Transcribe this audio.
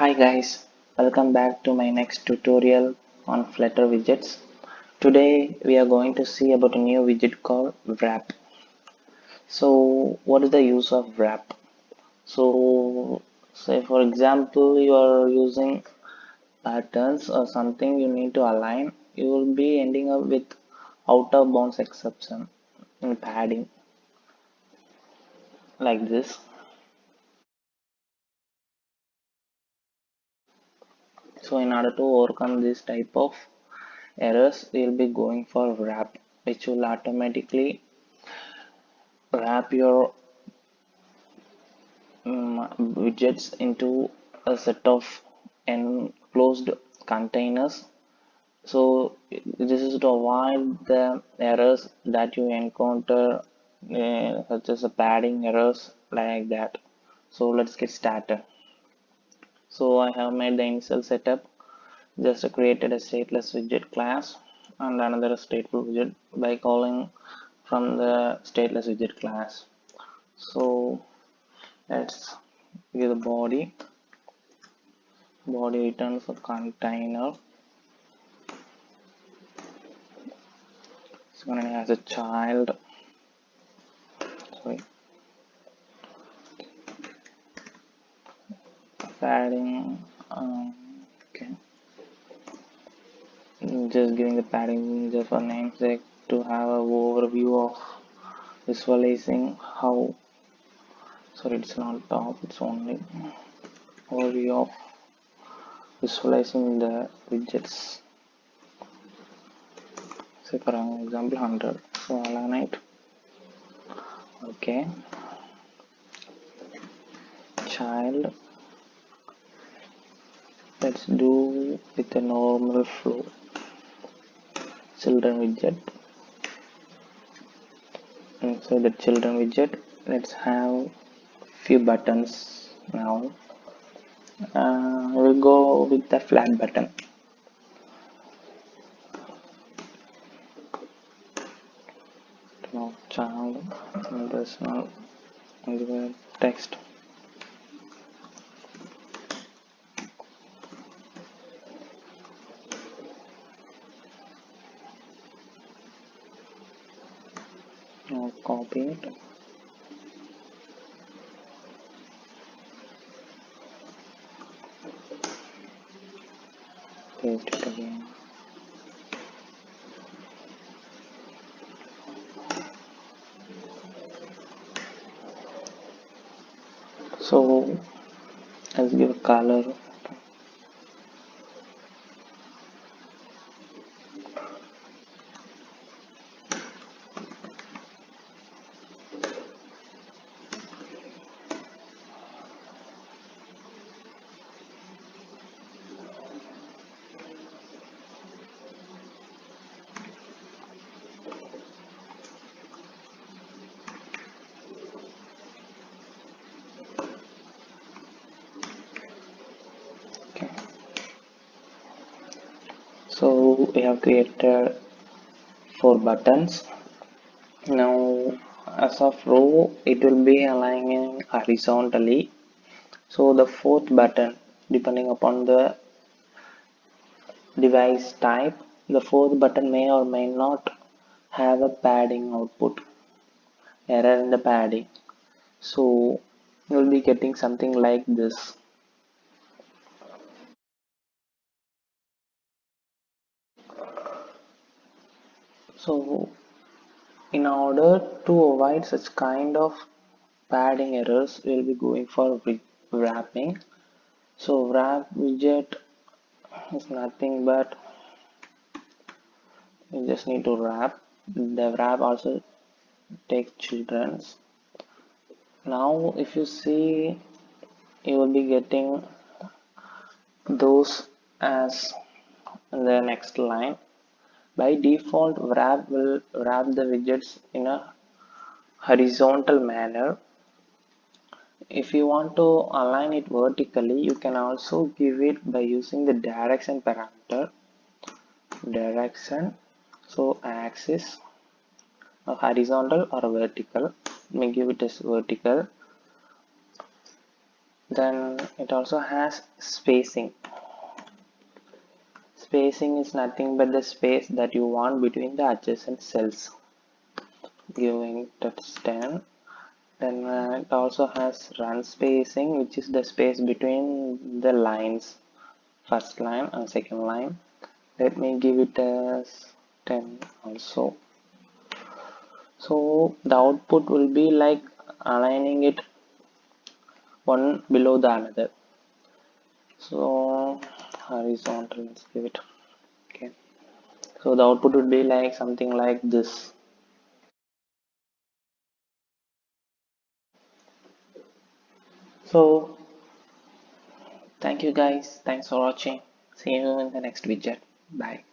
Hi guys, welcome back to my next tutorial on Flutter widgets. Today we are going to see about a new widget called wrap. So what is the use of wrap? So say for example you are using patterns or something you need to align, you will be ending up with out of bounds exception in padding like this. So in order to overcome this type of errors, we will be going for wrap, which will automatically wrap your widgets into a set of enclosed containers. So this is to avoid the errors that you encounter, such as the padding errors like that. So let's get started. So I have made the initial setup, just created a stateless widget class and another stateful widget by calling from the stateless widget class. So let's give the body returns a container. So when it has a child, sorry, padding. Okay, just giving the padding just for namesake to have a overview of visualizing how. Sorry, it's not top. It's only overview of visualizing the widgets. Say for example 100. So align it. Okay, child. Let's do with a normal flow. Children widget. Inside the children widget, let's have few buttons now. We'll go with the flat button. No child, personal, text. Now copy it. Paste it again. So let's give a color. Okay. So we have created 4 buttons. Now as of row, it will be aligning horizontally. So the fourth button, depending upon the device type, the fourth button may or may not have a padding output, error in the padding. So you'll be getting something like this. So in order to avoid such kind of padding errors, we'll be going for wrapping. So wrap widget is nothing but you just need to wrap. The wrap also takes children's. Now if you see, you will be getting those as the next line. By default, wrap will wrap the widgets in a horizontal manner. If you want to align it vertically, you can also give it by using the direction parameter. Direction, so axis, horizontal or vertical. Let me give it as vertical. Then it also has spacing. Spacing is nothing but the space that you want between the adjacent cells. Giving that's 10. Then it also has run spacing, which is the space between the lines, first line and second line. Let me give it as 10 also. So the output will be like aligning it one below the another. So horizontal, let's give it. Okay. So the output would be like something like this. So thank you guys. Thanks for watching. See you in the next widget. Bye.